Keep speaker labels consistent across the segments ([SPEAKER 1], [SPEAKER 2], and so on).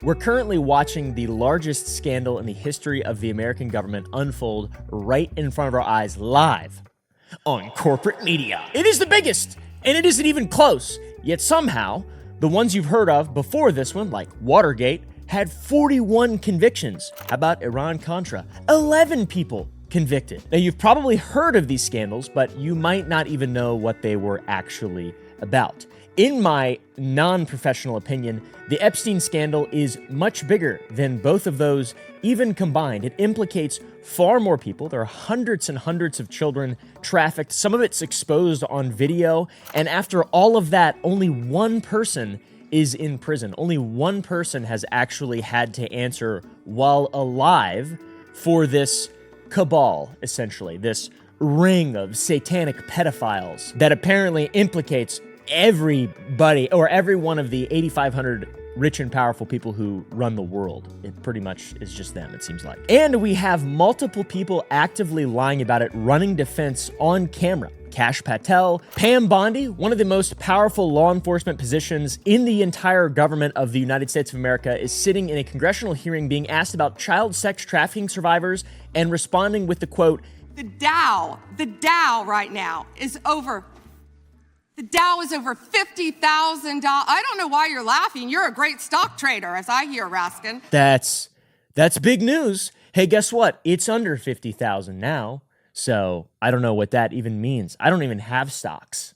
[SPEAKER 1] We're currently watching the largest scandal in the history of the American government unfold right in front of our eyes live on corporate media. It is the biggest, and it isn't even close. Yet somehow, the ones you've heard of before this one, like Watergate, had 41 convictions. How about Iran-Contra? 11 people convicted. Now, you've probably heard of these scandals, but you might not even know what they were actually about. In my non-professional opinion, the Epstein scandal is much bigger than both of those even combined. It implicates far more people. There are hundreds and hundreds of children trafficked. Some of it's exposed on video. And after all of that, only one person is in prison. Only one person has actually had to answer while alive for this cabal, essentially, this ring of satanic pedophiles that apparently implicates everybody, or every one of the 8,500 rich and powerful people who run the world. It pretty much is just them, it seems like. And we have multiple people actively lying about it, running defense on camera. Kash Patel, Pam Bondi, one of the most powerful law enforcement positions in the entire government of the United States of America, is sitting in a congressional hearing being asked about child sex trafficking survivors and responding with the quote,
[SPEAKER 2] The Dow right now is over. The Dow is over $50,000. I don't know why you're laughing. You're a great stock trader, as I hear, Raskin.
[SPEAKER 1] That's big news. Hey, guess what? It's under 50,000 now. So I don't know what that even means. I don't even have stocks.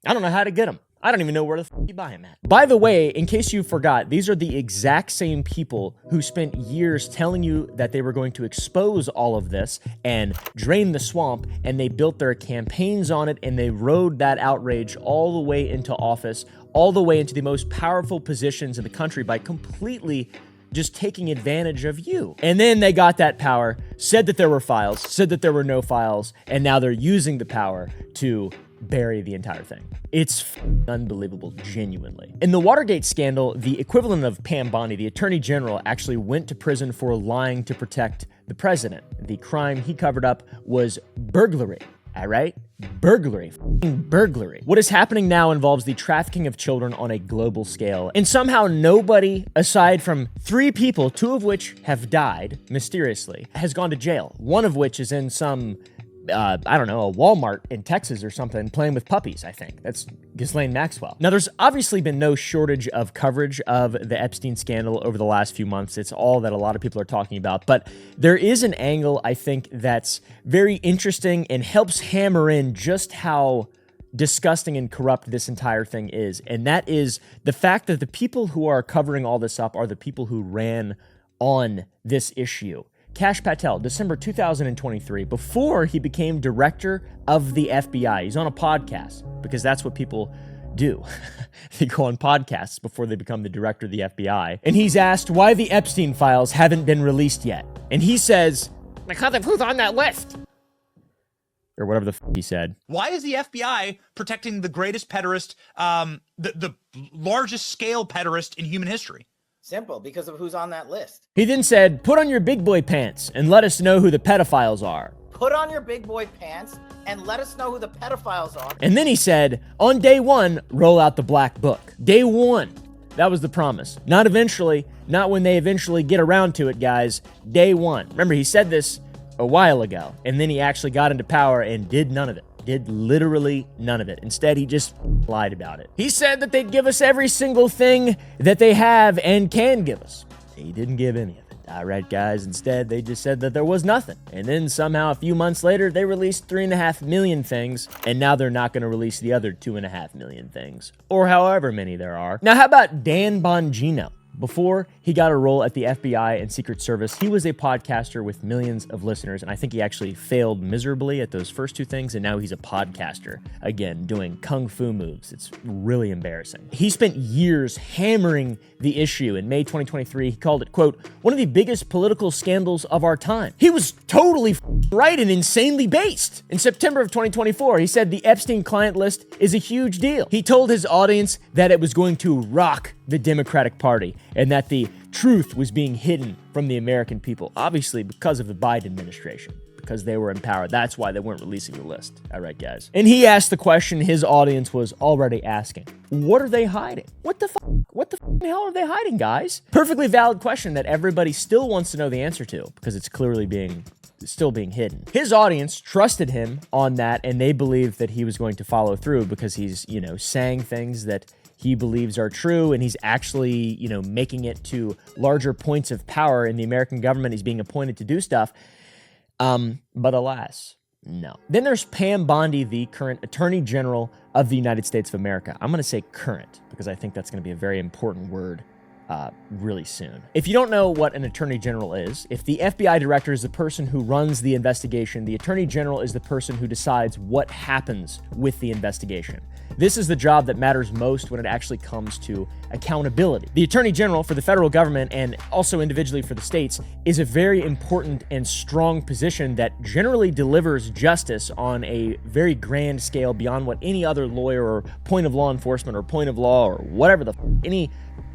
[SPEAKER 1] I don't know how to get them. I don't even know where the you buy them at. By the way, in case you forgot, these are the exact same people who spent years telling you that they were going to expose all of this and drain the swamp, and they built their campaigns on it, and they rode that outrage all the way into office, all the way into the most powerful positions in the country by completely just taking advantage of you. And then they got that power, said that there were files, said that there were no files, and now they're using the power to bury the entire thing. It's unbelievable, genuinely. In the Watergate scandal, the equivalent of Pam Bondi, the attorney general, actually went to prison for lying to protect the president. The crime he covered up was burglary. All right? Burglary. Burglary. What is happening now involves the trafficking of children on a global scale. And somehow nobody, aside from 3 people, 2 of which have died mysteriously, has gone to jail. One of which is in some, I don't know, a Walmart in Texas or something, playing with puppies, I think. That's Ghislaine Maxwell. Now, there's obviously been no shortage of coverage of the Epstein scandal over the last few months. It's all that a lot of people are talking about. But there is an angle, I think, that's very interesting and helps hammer in just how disgusting and corrupt this entire thing is. And that is the fact that the people who are covering all this up are the people who ran on this issue. Kash Patel, December 2023, before he became director of the FBI. He's on a podcast because that's what people do. They go on podcasts before they become the director of the FBI. And he's asked why the Epstein files haven't been released yet. And he says, because of who's on that list. Or whatever the he said.
[SPEAKER 3] Why is the FBI protecting the greatest pederast, the largest scale pederast in human history?
[SPEAKER 4] Simple, because of who's on that list.
[SPEAKER 1] He then said, put on your big boy pants and let us know who the pedophiles are.
[SPEAKER 4] Put on your big boy pants and let us know who the pedophiles are.
[SPEAKER 1] And then he said, on day 1, roll out the black book. Day 1. That was the promise. Not eventually, not when they eventually get around to it, guys. Day 1. Remember, he said this a while ago, and then he actually got into power and did none of it. Did literally none of it. Instead, he just lied about it. He said that they'd give us every single thing that they have and can give us. He didn't give any of it. All right, guys. Instead, they just said that there was nothing. And then somehow a few months later, they released 3.5 million things, and now they're not going to release the other 2.5 million things, or however many there are. Now, how about Dan Bongino? Before he got a role at the FBI and Secret Service, he was a podcaster with millions of listeners, and I think he actually failed miserably at those first 2 things, and now he's a podcaster, again, doing kung fu moves. It's really embarrassing. He spent years hammering the issue. In May 2023, he called it, quote, one of the biggest political scandals of our time. He was totally right and insanely based. In September of 2024, he said the Epstein client list is a huge deal. He told his audience that it was going to rock the Democratic Party and that the truth was being hidden from the American people, obviously because of the Biden administration. because they were in power. That's why they weren't releasing the list. All right, guys. And he asked the question his audience was already asking. What are they hiding? What the hell are they hiding, guys? Perfectly valid question that everybody still wants to know the answer to because it's clearly still being hidden. His audience trusted him on that, and they believed that he was going to follow through because he's, saying things that he believes are true, and he's actually, making it to larger points of power in the American government. He's being appointed to do stuff. But alas, no. Then there's Pam Bondi, the current Attorney General of the United States of America. I'm going to say current because I think that's going to be a very important word really soon. If you don't know what an Attorney General is, if the FBI Director is the person who runs the investigation, the Attorney General is the person who decides what happens with the investigation. This is the job that matters most when it actually comes to accountability. The Attorney General for the federal government and also individually for the states is a very important and strong position that generally delivers justice on a very grand scale beyond what any other lawyer or point of law enforcement or point of law or whatever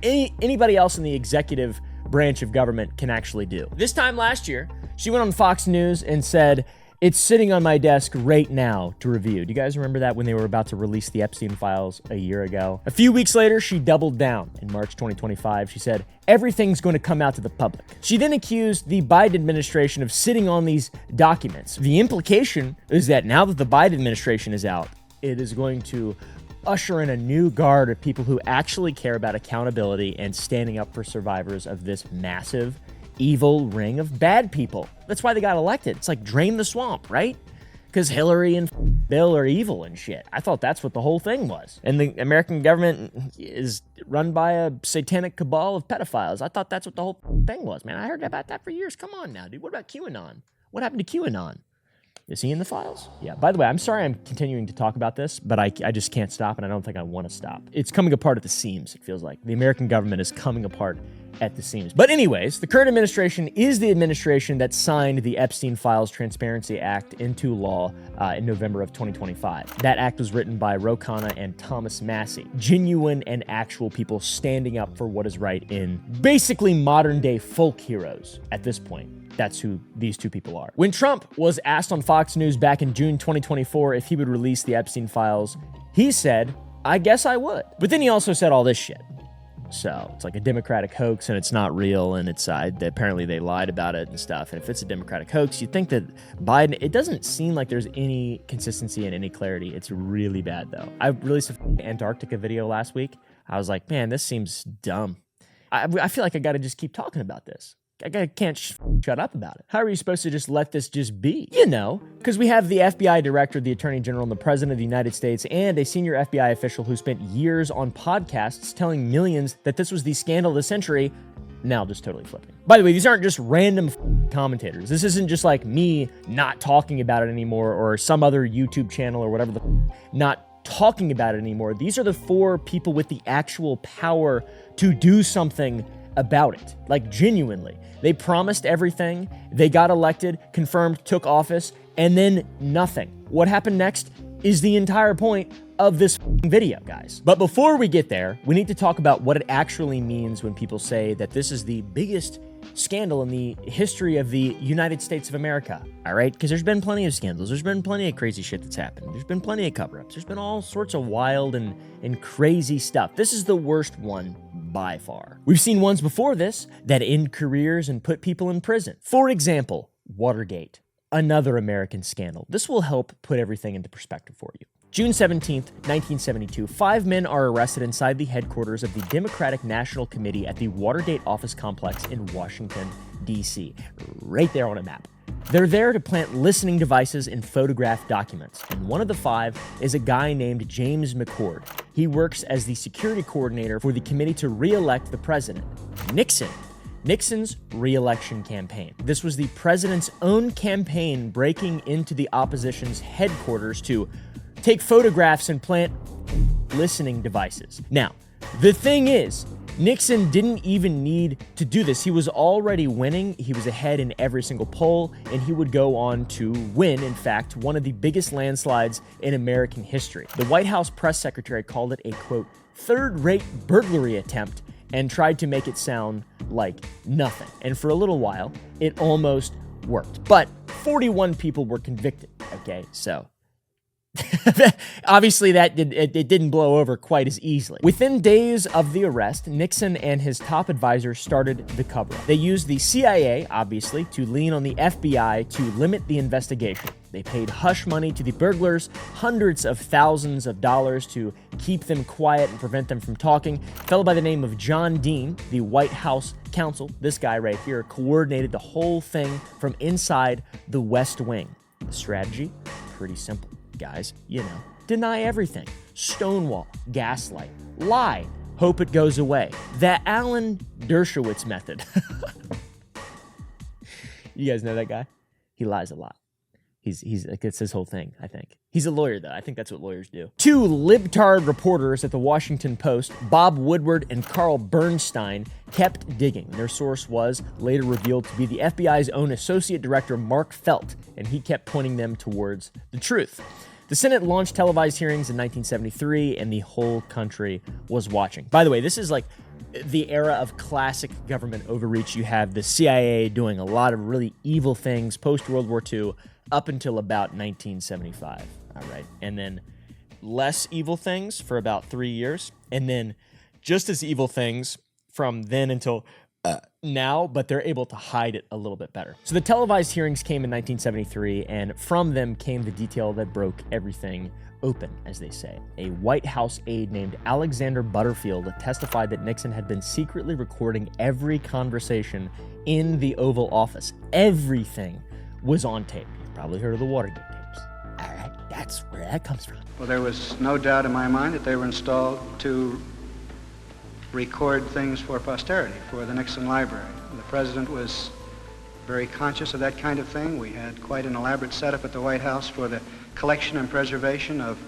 [SPEAKER 1] anybody else in the executive branch of government can actually do. This time last year, she went on Fox News and said, "It's sitting on my desk right now to review." Do you guys remember that when they were about to release the Epstein files a year ago? A few weeks later, she doubled down. In March 2025, she said, "Everything's going to come out to the public." She then accused the Biden administration of sitting on these documents. The implication is that now that the Biden administration is out, it is going to usher in a new guard of people who actually care about accountability and standing up for survivors of this massive evil ring of bad people. That's why they got elected. It's like drain the swamp, right? Because Hillary and Bill are evil and shit. I thought that's what the whole thing was. And the American government is run by a satanic cabal of pedophiles. I thought that's what the whole thing was, man. I heard about that for years. Come on now, dude. What about QAnon? What happened to QAnon? Is he in the files? Yeah, by the way, I'm sorry I'm continuing to talk about this, but I just can't stop, and I don't think I want to stop. It's coming apart at the seams, it feels like. The American government is coming apart at the seams. But anyways, the current administration is the administration that signed the Epstein Files Transparency Act into law in November of 2025. That act was written by Ro Khanna and Thomas Massie, genuine and actual people standing up for what is right in basically modern-day folk heroes at this point. That's who these two people are. When Trump was asked on Fox News back in June 2024 if he would release the Epstein files, he said, "I guess I would." But then he also said all this shit. So it's like a Democratic hoax and it's not real, and it's apparently they lied about it and stuff. And if it's a Democratic hoax, you'd think that Biden, it doesn't seem like there's any consistency and any clarity. It's really bad though. I released an Antarctica video last week. I was like, man, this seems dumb. I feel like I got to just keep talking about this. I can't shut up about it. How are you supposed to just let this just be? Because we have the FBI director, the attorney general, and the president of the United States, and a senior FBI official who spent years on podcasts telling millions that this was the scandal of the century, now just totally flipping. By the way, these aren't just random commentators. This isn't just like me not talking about it anymore or some other YouTube channel or whatever not talking about it anymore. These are the four people with the actual power to do something about it, like genuinely. They promised everything, they got elected, confirmed, took office, and then nothing. What happened next is the entire point of this video, guys. But before we get there, we need to talk about what it actually means when people say that this is the biggest scandal in the history of the United States of America, all right? Because there's been plenty of scandals, there's been plenty of crazy shit that's happened, there's been plenty of cover-ups, there's been all sorts of wild and crazy stuff. This is the worst one by far. We've seen ones before this that end careers and put people in prison. For example, Watergate, another American scandal. This will help put everything into perspective for you. June 17th, 1972, 5 men are arrested inside the headquarters of the Democratic National Committee at the Watergate office complex in Washington, D.C., right there on a map. They're there to plant listening devices and photograph documents, and one of the 5 is a guy named James McCord. He works as the security coordinator for the committee to re-elect the president, Nixon's re-election campaign. This was the president's own campaign breaking into the opposition's headquarters to take photographs and plant listening devices. Now, the thing is, Nixon didn't even need to do this. He was already winning. He was ahead in every single poll, and he would go on to win, in fact, one of the biggest landslides in American history. The White House press secretary called it a, quote, third-rate burglary attempt and tried to make it sound like nothing. And for a little while, it almost worked. But 41 people were convicted. Okay, so obviously it didn't blow over quite as easily. Within days of the arrest, Nixon and his top advisors started the cover-up. They used the CIA, obviously, to lean on the FBI to limit the investigation. They paid hush money to the burglars, hundreds of thousands of dollars to keep them quiet and prevent them from talking. A fellow by the name of John Dean, the White House counsel, this guy right here, coordinated the whole thing from inside the West Wing. The strategy? Pretty simple. Guys, deny everything, stonewall, gaslight, lie, hope it goes away. The Alan Dershowitz method. You guys know that guy? He lies a lot. It's his whole thing, I think. He's a lawyer, though. I think that's what lawyers do. Two libtard reporters at the Washington Post, Bob Woodward and Carl Bernstein, kept digging. Their source was later revealed to be the FBI's own Associate Director, Mark Felt, and he kept pointing them towards the truth. The Senate launched televised hearings in 1973, and the whole country was watching. By the way, this is like the era of classic government overreach. You have the CIA doing a lot of really evil things post-World War II up until about 1975, all right? And then less evil things for about 3 years, and then just as evil things from then until now, but they're able to hide it a little bit better. So the televised hearings came in 1973, and from them came the detail that broke everything open, as they say. A White House aide named Alexander Butterfield testified that Nixon had been secretly recording every conversation in the Oval Office. Everything was on tape. You've probably heard of the Watergate tapes. All right, that's where that comes from.
[SPEAKER 5] Well, there was no doubt in my mind that they were installed to record things for posterity, for the Nixon Library. The president was very conscious of that kind of thing. We had quite an elaborate setup at the White House for the collection and preservation of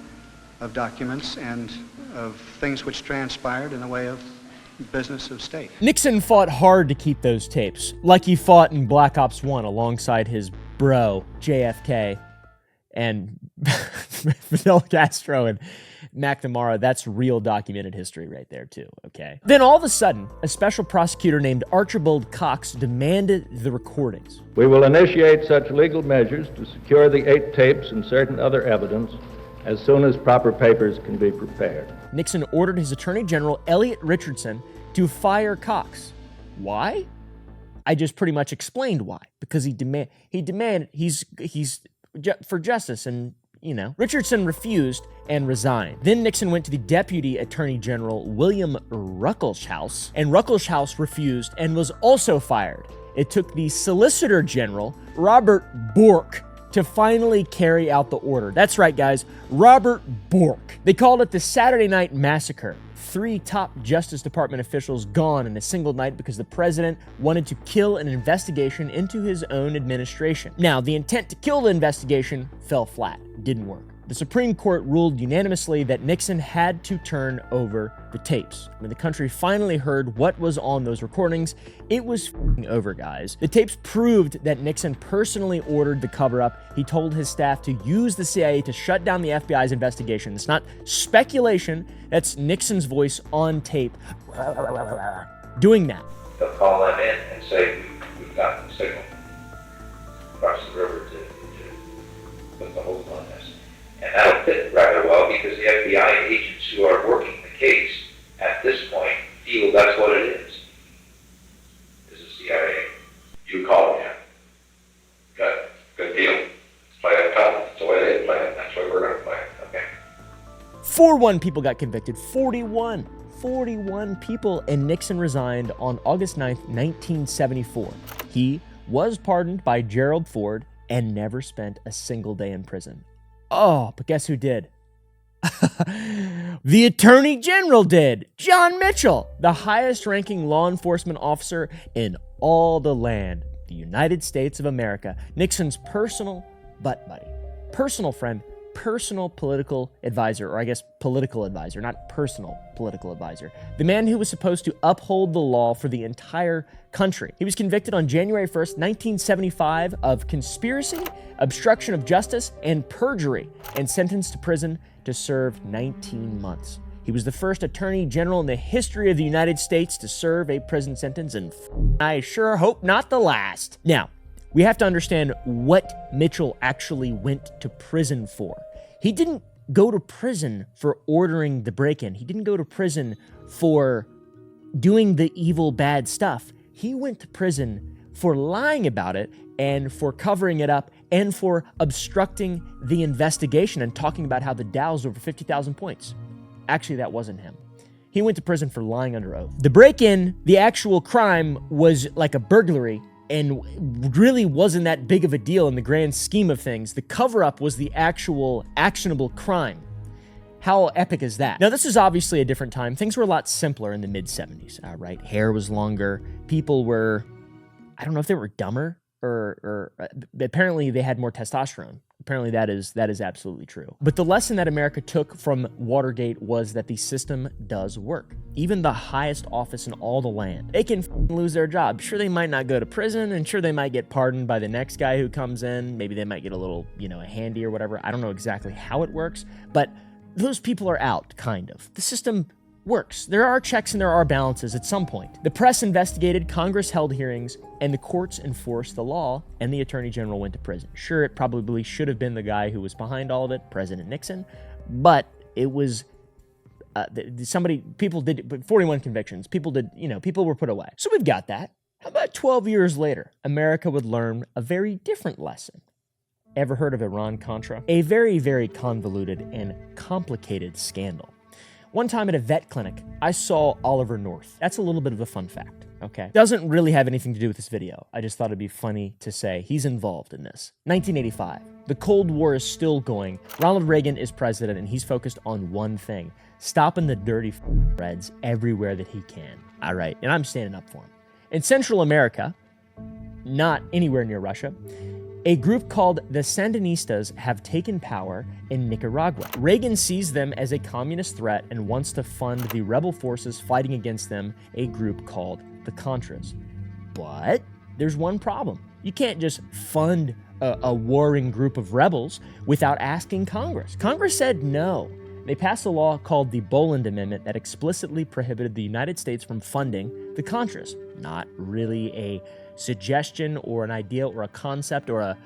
[SPEAKER 5] documents and of things which transpired in the way of business of state.
[SPEAKER 1] Nixon fought hard to keep those tapes, like he fought in Black Ops 1 alongside his bro, JFK, and Fidel Castro and McNamara. That's real documented history right there, too, okay? Then all of a sudden, a special prosecutor named Archibald Cox demanded the recordings.
[SPEAKER 6] We will initiate such legal measures to secure the 8 tapes and certain other evidence as soon as proper papers can be prepared.
[SPEAKER 1] Nixon ordered his Attorney General, Elliot Richardson, to fire Cox. Why? I just pretty much explained why. Because he's for justice, and Richardson refused and resigned. Then Nixon went to the Deputy Attorney General, William Ruckelshaus, and Ruckelshaus refused and was also fired. It took the Solicitor General, Robert Bork, to finally carry out the order. That's right, guys, Robert Bork. They called it the Saturday Night Massacre. 3 top Justice Department officials gone in a single night because the president wanted to kill an investigation into his own administration. Now, the intent to kill the investigation fell flat. Didn't work. The Supreme Court ruled unanimously that Nixon had to turn over the tapes. When the country finally heard what was on those recordings, it was over, guys. The tapes proved that Nixon personally ordered the cover-up. He told his staff to use the CIA to shut down the FBI's investigation. It's not speculation. That's Nixon's voice on tape doing that.
[SPEAKER 7] They'll call them in and say, we've gotten the signal across the river to put the hold on this. And that'll fit rather well because the FBI agents who are working the case at this point feel that's what it is the CIA. You call them in. Good deal. Let's play it tough. That's the way they play it. That's the way we're going to play it. Okay.
[SPEAKER 1] 41 people got convicted. 41 people, and Nixon resigned on August 9th, 1974. He was pardoned by Gerald Ford and never spent a single day in prison. Oh, but guess who did? The Attorney General did. John Mitchell, the highest-ranking law enforcement officer in all the land, the United States of America. Nixon's personal butt buddy, personal friend, personal political advisor, or I guess political advisor, not personal political advisor. The man who was supposed to uphold the law for the entire country. He was convicted on January 1st, 1975 of conspiracy, obstruction of justice, and perjury, and sentenced to prison to serve 19 months. He was the first attorney general in the history of the United States to serve a prison sentence, and I sure hope not the last. Now, We have to understand what Mitchell actually went to prison for. He didn't go to prison for ordering the break-in. He didn't go to prison for doing the evil, bad stuff. He went to prison for lying about it and for covering it up and for obstructing the investigation and talking about how the Dow's over 50,000 points. Actually, that wasn't him. He went to prison for lying under oath. The break-in, the actual crime, was like a burglary and really wasn't that big of a deal in the grand scheme of things. The cover-up was the actual actionable crime. How epic is that? Now, this is obviously a different time. Things were a lot simpler in the mid-70s, right? Hair was longer. People were, I don't know if they were dumber or apparently they had more testosterone. Apparently that is absolutely true. But the lesson that America took from Watergate was that the system does work. Even the highest office in all the land, they can lose their job. Sure, they might not go to prison, and sure, they might get pardoned by the next guy who comes in. Maybe they might get a little, a handy or whatever. I don't know exactly how it works, but those people are out, kind of. The system works. There are checks and there are balances at some point. The press investigated, Congress held hearings, and the courts enforced the law, and the Attorney General went to prison. Sure, it probably should have been the guy who was behind all of it, President Nixon, but it was people did 41 convictions. People were put away. So we've got that. How about 12 years later, America would learn a very different lesson. Ever heard of Iran-Contra? A very, very convoluted and complicated scandal. One time at a vet clinic, I saw Oliver North. That's a little bit of a fun fact, okay? Doesn't really have anything to do with this video. I just thought it'd be funny to say he's involved in this. 1985. The Cold War is still going. Ronald Reagan is president, and he's focused on one thing: stopping the dirty Reds everywhere that he can. All right, and I'm standing up for him. In Central America, not anywhere near Russia, a group called the Sandinistas have taken power in Nicaragua. Reagan sees them as a communist threat and wants to fund the rebel forces fighting against them, a group called the Contras. But there's one problem. You can't just fund a warring group of rebels without asking Congress. Congress said no. They passed a law called the Boland Amendment that explicitly prohibited the United States from funding the Contras. Not really a suggestion or an idea or a concept or a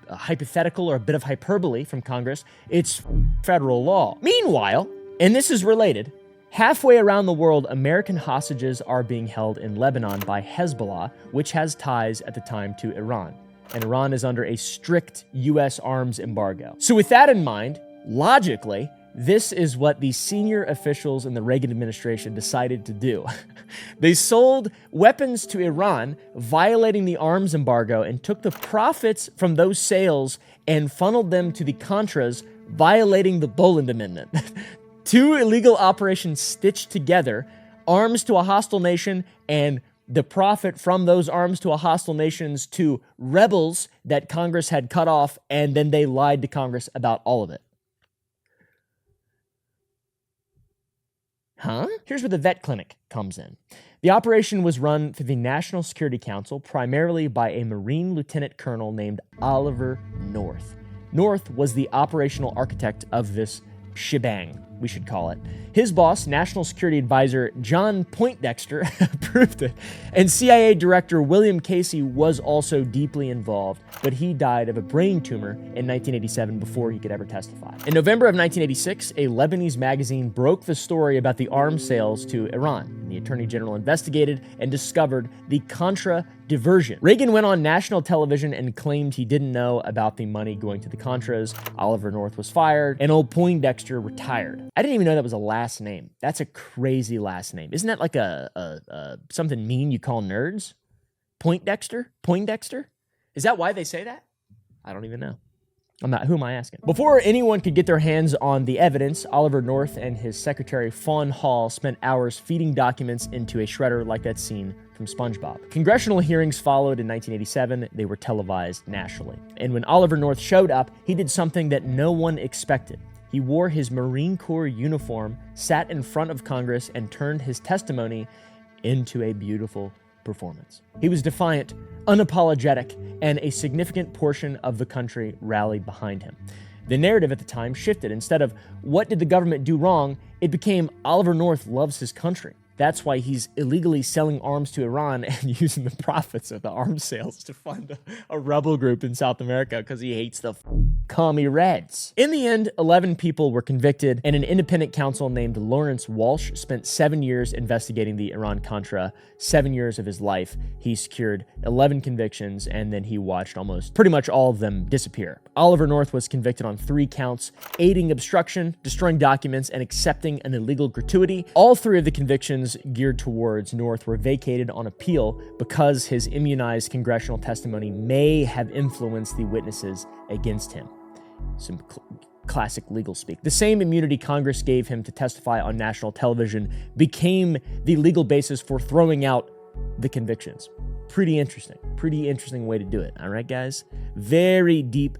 [SPEAKER 1] hypothetical or a bit of hyperbole from Congress. It's federal law. Meanwhile, and this is related, halfway around the world, American hostages are being held in Lebanon by Hezbollah, which has ties at the time to Iran. And Iran is under a strict U.S. arms embargo. So with that in mind, logically, this is what the senior officials in the Reagan administration decided to do. They sold weapons to Iran, violating the arms embargo, and took the profits from those sales and funneled them to the Contras, violating the Boland Amendment. Two illegal operations stitched together, arms to a hostile nation and the profit from those arms to a hostile nations to rebels that Congress had cut off, and then they lied to Congress about all of it. Huh? Here's where the vet clinic comes in. The operation was run through the National Security Council, primarily by a Marine Lieutenant Colonel named Oliver North. North was the operational architect of this shebang, we should call it. His boss, National Security Advisor John Poindexter, approved it, and CIA Director William Casey was also deeply involved, but he died of a brain tumor in 1987 before he could ever testify. In November of 1986, a Lebanese magazine broke the story about the arms sales to Iran. The Attorney General investigated and discovered the Contra diversion. Reagan went on national television and claimed he didn't know about the money going to the Contras. Oliver North was fired, and old Poindexter retired. I didn't even know that was a last name. That's a crazy last name. Isn't that like a something mean you call nerds? Poindexter? Poindexter? Is that why they say that? I don't even know. Who am I asking? Before anyone could get their hands on the evidence, Oliver North and his secretary Fawn Hall spent hours feeding documents into a shredder like that scene from SpongeBob. Congressional hearings followed in 1987. They were televised nationally. And when Oliver North showed up, he did something that no one expected. He wore his Marine Corps uniform, sat in front of Congress, and turned his testimony into a beautiful performance. He was defiant, unapologetic, and a significant portion of the country rallied behind him. The narrative at the time shifted. Instead of, what did the government do wrong, it became, Oliver North loves his country. That's why he's illegally selling arms to Iran and using the profits of the arms sales to fund a rebel group in South America because he hates the commie Reds. In the end, 11 people were convicted, and an independent counsel named Lawrence Walsh spent 7 years investigating the Iran-Contra. 7 years of his life. He secured 11 convictions, and then he watched pretty much all of them disappear. Oliver North was convicted on 3 counts: aiding obstruction, destroying documents, and accepting an illegal gratuity. All 3 of the convictions geared towards North were vacated on appeal because his immunized congressional testimony may have influenced the witnesses against him. Some classic legal speak. The same immunity Congress gave him to testify on national television became the legal basis for throwing out the convictions. Pretty interesting way to do it. All right, guys? Very deep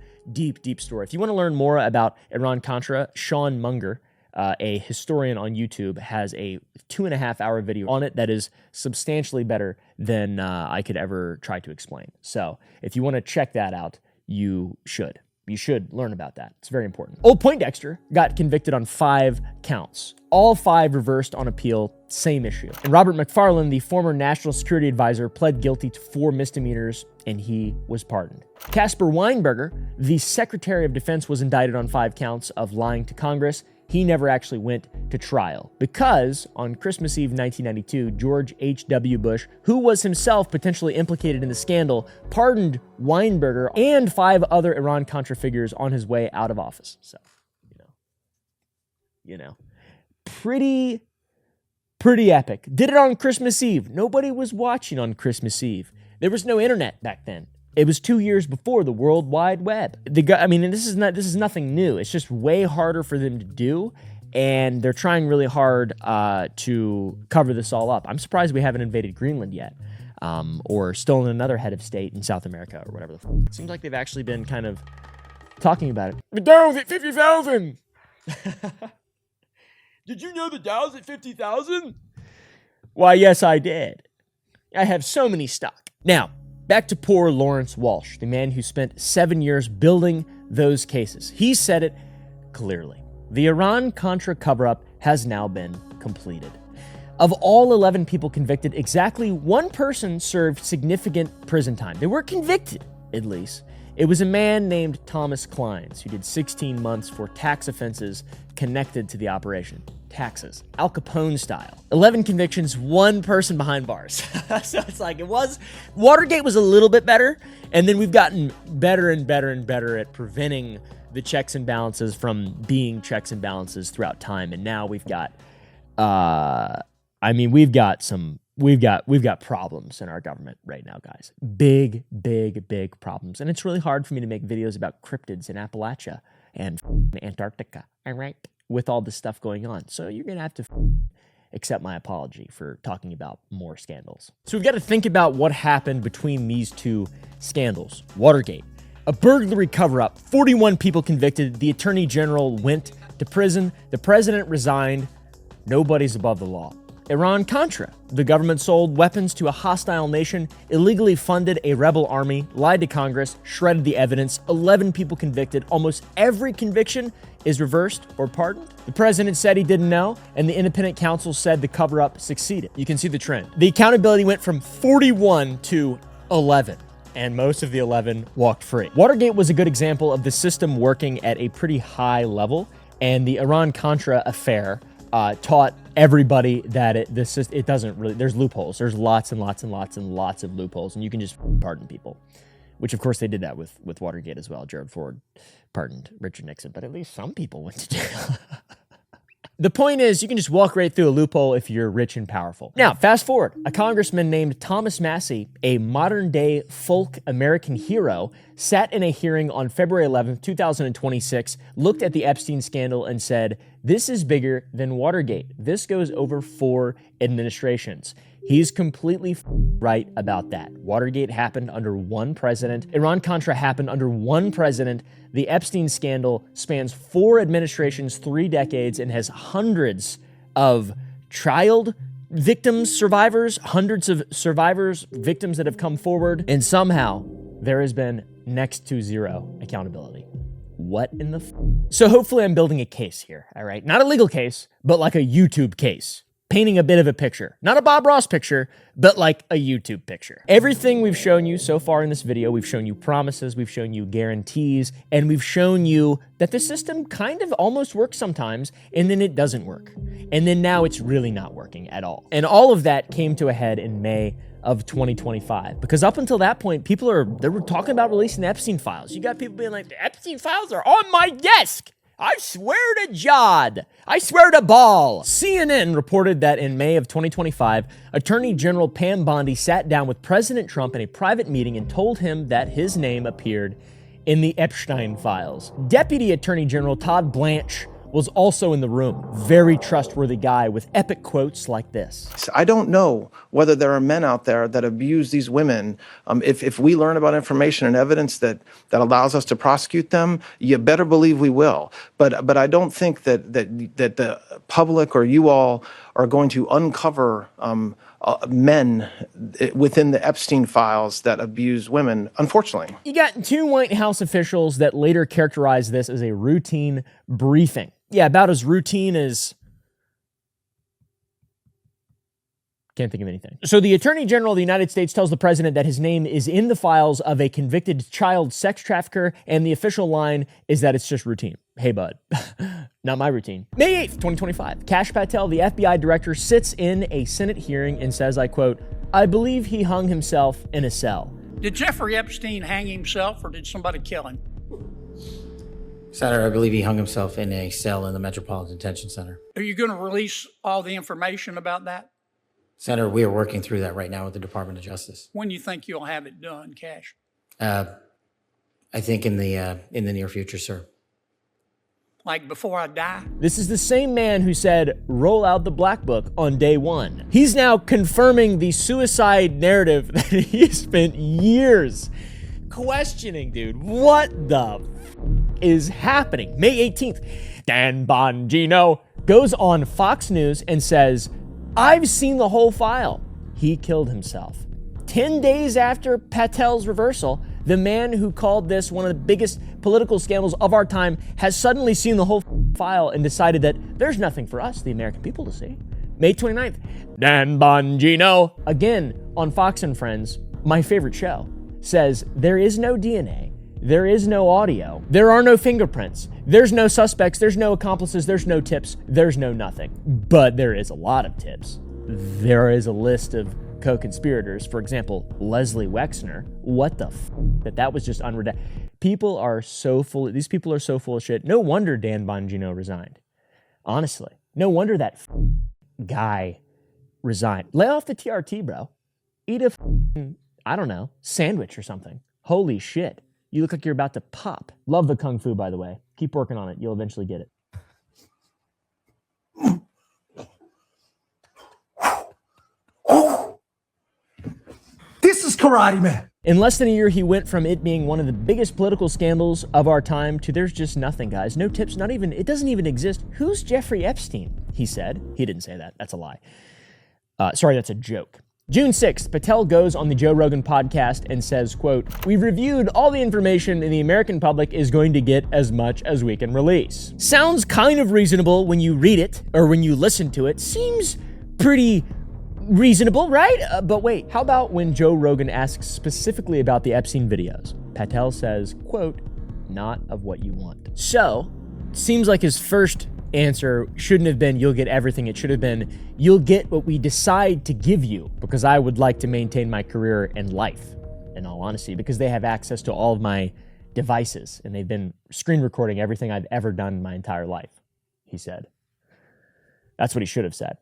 [SPEAKER 1] story. If you want to learn more about Iran-Contra, Sean Munger, a historian on YouTube, has a 2.5-hour video on it that is substantially better than I could ever try to explain. So if you want to check that out, you should. You should learn about that. It's very important. Old Poindexter got convicted on 5 counts. All 5 reversed on appeal, same issue. And Robert McFarland, the former National Security Advisor, pled guilty to 4 misdemeanors, and he was pardoned. Caspar Weinberger, the Secretary of Defense, was indicted on 5 counts of lying to Congress. He never actually went to trial because on Christmas Eve 1992, George H.W. Bush, who was himself potentially implicated in the scandal, pardoned Weinberger and 5 other Iran-Contra figures on his way out of office. So, pretty epic. Did it on Christmas Eve. Nobody was watching on Christmas Eve. There was no internet back then. It was 2 years before the World Wide Web. This is nothing new. It's just way harder for them to do, and they're trying really hard to cover this all up. I'm surprised we haven't invaded Greenland yet, or stolen another head of state in South America, or whatever. It seems like they've actually been kind of talking about it. The Dow's at 50,000. Did you know the Dow's at 50,000? Why, yes, I did. I have so many stock. Now, back to poor Lawrence Walsh, the man who spent 7 years building those cases. He said it clearly. The Iran-Contra cover-up has now been completed. Of all 11 people convicted, exactly 1 person served significant prison time. They were convicted, at least. It was a man named Thomas Clines, who did 16 months for tax offenses connected to the operation. Taxes. Al Capone style. 11 convictions, 1 person behind bars. So it's like Watergate was a little bit better, and then we've gotten better and better and better at preventing the checks and balances from being checks and balances throughout time. And now we've got we've got problems in our government right now, guys. Big problems. And it's really hard for me to make videos about cryptids in Appalachia and Antarctica. All right? With all this stuff going on. So you're going to have to accept my apology for talking about more scandals. So we've got to think about what happened between these 2 scandals. Watergate, a burglary cover-up, 41 people convicted, the Attorney General went to prison, the President resigned, nobody's above the law. Iran-Contra, the government sold weapons to a hostile nation, illegally funded a rebel army, lied to Congress, shredded the evidence, 11 people convicted, almost every conviction is reversed or pardoned. The president said he didn't know, and the independent counsel said the cover-up succeeded. You can see the trend. The accountability went from 41 to 11, and most of the 11 walked free. Watergate was a good example of the system working at a pretty high level, and the Iran-Contra affair taught everybody that it doesn't really, there's loopholes. There's lots and lots of loopholes, and you can just pardon people, which of course they did that with Watergate as well. Gerald Ford pardoned Richard Nixon, but at least some people went to jail. The point is, you can just walk right through a loophole if you're rich and powerful. Now, fast forward. A congressman named Thomas Massie, a modern-day folk American hero, sat in a hearing on February 11th, 2026, looked at the Epstein scandal and said, "This is bigger than Watergate. This goes over 4 administrations." He's completely right about that. Watergate happened under 1 president. Iran-Contra happened under 1 president. The Epstein scandal spans 4 administrations, 3 decades, and has hundreds of child victims, survivors, hundreds of survivors, victims that have come forward, and somehow there has been next to 0 accountability. What in the So hopefully I'm building a case here, all right? Not a legal case, but like a YouTube case. painting a bit of a picture. Not a Bob Ross picture, but like a YouTube picture. Everything we've shown you so far in this video, we've shown you promises, we've shown you guarantees, and we've shown you that the system kind of almost works sometimes, and then it doesn't work. And then now it's really not working at all. And all of that came to a head in May of 2025. Because up until that point, they were talking about releasing the Epstein files. You got people being like, the Epstein files are on my desk. I swear to Jod. I swear to Ball. CNN reported that in May of 2025, Attorney General Pam Bondi sat down with President Trump in a private meeting and told him that his name appeared in the Epstein files. Deputy Attorney General Todd Blanche was also in the room. Very trustworthy guy with epic quotes like this.
[SPEAKER 8] I don't know whether there are men out there that abuse these women. If we learn about information and evidence that allows us to prosecute them, you better believe we will. But I don't think that the public or you all are going to uncover men within the Epstein files that abuse women, unfortunately.
[SPEAKER 1] You got two White House officials that later characterized this as a routine briefing. Yeah, about as routine as... Can't think of anything. So the Attorney General of the United States tells the president that his name is in the files of a convicted child sex trafficker, and the official line is that it's just routine. Hey, bud. Not my routine. May 8th, 2025. Kash Patel, the FBI director, sits in a Senate hearing and says, I quote, I believe he hung himself in a cell.
[SPEAKER 9] Did Jeffrey Epstein hang himself or did somebody kill him?
[SPEAKER 10] Senator, I believe he hung himself in a cell in the Metropolitan Detention Center.
[SPEAKER 9] Are you going to release all the information about that?
[SPEAKER 10] Senator, we are working through that right now with the Department of Justice.
[SPEAKER 9] When do you think you'll have it done, Kash?
[SPEAKER 10] I think in the near future, sir.
[SPEAKER 9] Like before I die?
[SPEAKER 1] This is the same man who said, roll out the black book on day one. He's now confirming the suicide narrative that he spent years questioning, dude. What the is happening? May 18th, Dan Bongino goes on Fox News and says, I've seen the whole file. He killed himself. 10 days after Patel's reversal, the man who called this one of the biggest political scandals of our time has suddenly seen the whole file and decided that there's nothing for us, the American people, to see. May 29th, Dan Bongino, again on Fox and Friends, my favorite show, says there is no DNA, there is no audio, there are no fingerprints, there's no suspects, there's no accomplices, there's no tips, there's no nothing. But there is a lot of tips. There is a list of co-conspirators. For example, Leslie Wexner. What the that was just unredacted. People are so full. These people are so full of shit. No wonder Dan Bongino resigned. Honestly, no wonder that guy resigned. Lay off the TRT, bro. Eat a I don't know, sandwich or something. Holy shit. You look like you're about to pop. Love the Kung Fu, by the way. Keep working on it. You'll eventually get it.
[SPEAKER 11] This is Karate Man.
[SPEAKER 1] In less than a year, he went from it being one of the biggest political scandals of our time to there's just nothing, guys. No tips, not even, it doesn't even exist. Who's Jeffrey Epstein? He said. He didn't say that. That's a lie. Sorry, that's a joke. June 6th, Patel goes on the Joe Rogan podcast and says, quote, we've reviewed all the information and the American public is going to get as much as we can release. Sounds kind of reasonable when you read it or when you listen to it. Seems pretty reasonable, right? But wait, how about when Joe Rogan asks specifically about the Epstein videos? Patel says, quote, not of what you want. So, seems like his first answer shouldn't have been, you'll get everything. It should have been, you'll get what we decide to give you, because I would like to maintain my career and life, in all honesty, because they have access to all of my devices, and they've been screen recording everything I've ever done in my entire life, he said. That's what he should have said.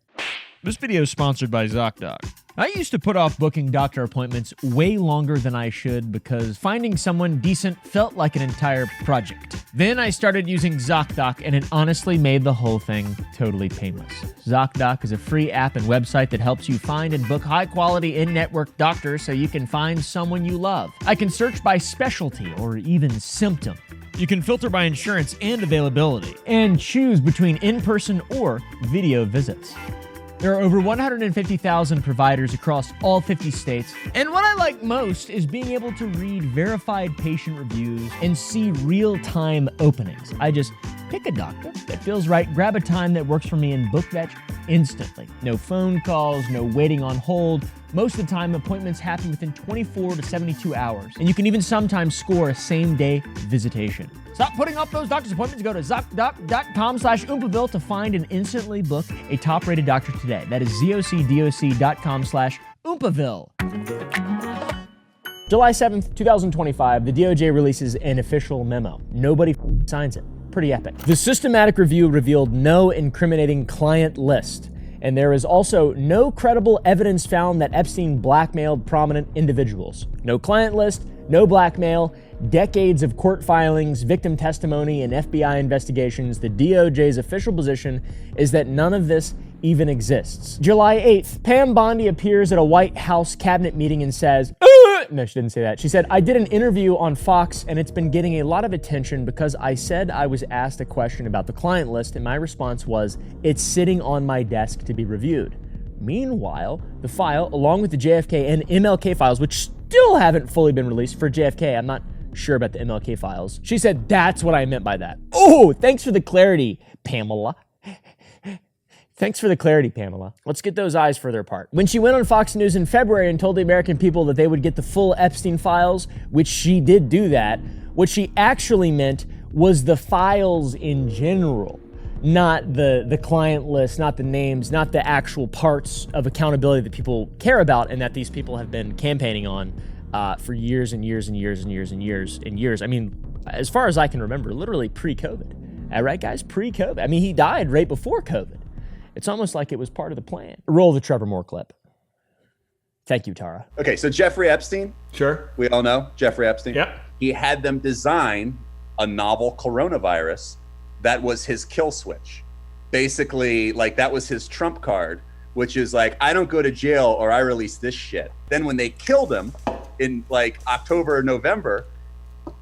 [SPEAKER 12] This video is sponsored by ZocDoc. I used to put off booking doctor appointments way longer than I should because finding someone decent felt like an entire project. Then I started using ZocDoc and it honestly made the whole thing totally painless. ZocDoc is a free app and website that helps you find and book high-quality in-network doctors so you can find someone you love. I can search by specialty or even symptom. You can filter by insurance and availability and choose between in-person or video visits. There are over 150,000 providers across all 50 states. And what I like most is being able to read verified patient reviews and see real-time openings. I just pick a doctor that feels right, grab a time that works for me, and book that instantly. No phone calls, no waiting on hold. Most of the time, appointments happen within 24 to 72 hours. And you can even sometimes score a same-day visitation. Stop putting off those doctor's appointments. Go to ZocDoc.com/Oompaville to find and instantly book a top-rated doctor today. That is ZocDoc.com/Oompaville. July 7th, 2025, the DOJ releases an official memo. Nobody signs it. Pretty epic. The systematic review revealed no incriminating client list, and there is also no credible evidence found that Epstein blackmailed prominent individuals. No client list, no blackmail, decades of court filings, victim testimony, and FBI investigations. The DOJ's official position is that none of this even exists. July 8th, Pam Bondi appears at a White House cabinet meeting and says, no, she didn't say that. She said, I did an interview on Fox and it's been getting a lot of attention because I said I was asked a question about the client list and my response was, it's sitting on my desk to be reviewed. Meanwhile, the file, along with the JFK and MLK files, which still haven't fully been released for JFK, I'm not sure about the MLK files. She said, that's what I meant by that. Oh, thanks for the clarity, Pamela. Thanks for the clarity, Pamela. Let's get those eyes further apart. When she went on Fox News in February and told the American people that they would get the full Epstein files, which she did do that, what she actually meant was the files in general, not the client list, not the names, not the actual parts of accountability that people care about and that these people have been campaigning on for years and years and years and years and years and years. I mean, as far as I can remember, literally pre-COVID. All right, guys, pre-COVID. I mean, he died right before COVID. It's almost like it was part of the plan. Roll the Trevor Moore clip. Thank you, Tara.
[SPEAKER 13] Okay, so Jeffrey Epstein.
[SPEAKER 14] Sure.
[SPEAKER 13] We all know Jeffrey Epstein.
[SPEAKER 14] Yep.
[SPEAKER 13] He had them design a novel coronavirus that was his kill switch. Basically, like that was his trump card, which is like, I don't go to jail or I release this shit. Then when they killed him in like October or November,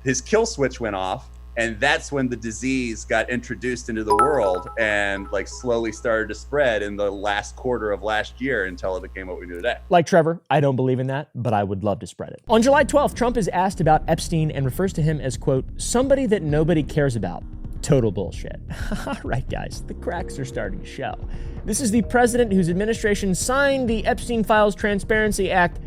[SPEAKER 13] his kill switch went off. And that's when the disease got introduced into the world and like slowly started to spread in the last quarter of last year until it became what we do today.
[SPEAKER 1] Like Trevor, I don't believe in that, but I would love to spread it. On July 12th, Trump is asked about Epstein and refers to him as, quote, somebody that nobody cares about. Total bullshit. All right, guys, the cracks are starting to show. This is the president whose administration signed the Epstein Files Transparency Act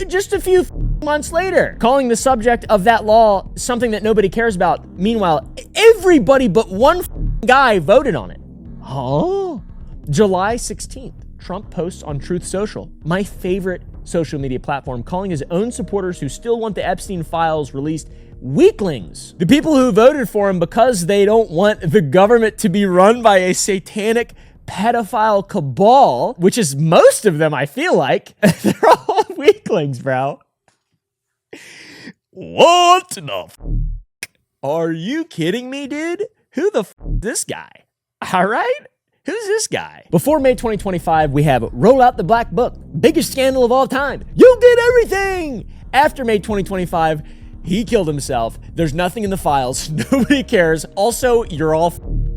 [SPEAKER 1] just a few months later, calling the subject of that law something that nobody cares about. Meanwhile, everybody but one guy voted on it. Oh. July 16th, Trump posts on Truth Social, my favorite social media platform, calling his own supporters who still want the Epstein files released weaklings. The people who voted for him because they don't want the government to be run by a satanic pedophile cabal, which is most of them, I feel like. They're all weaklings, bro. What the are you kidding me, dude? Who the is this guy? All right? Who's this guy? Before May 2025, we have Roll Out the Black Book, biggest scandal of all time. You did everything! After May 2025, he killed himself. There's nothing in the files. Nobody cares. Also, you're all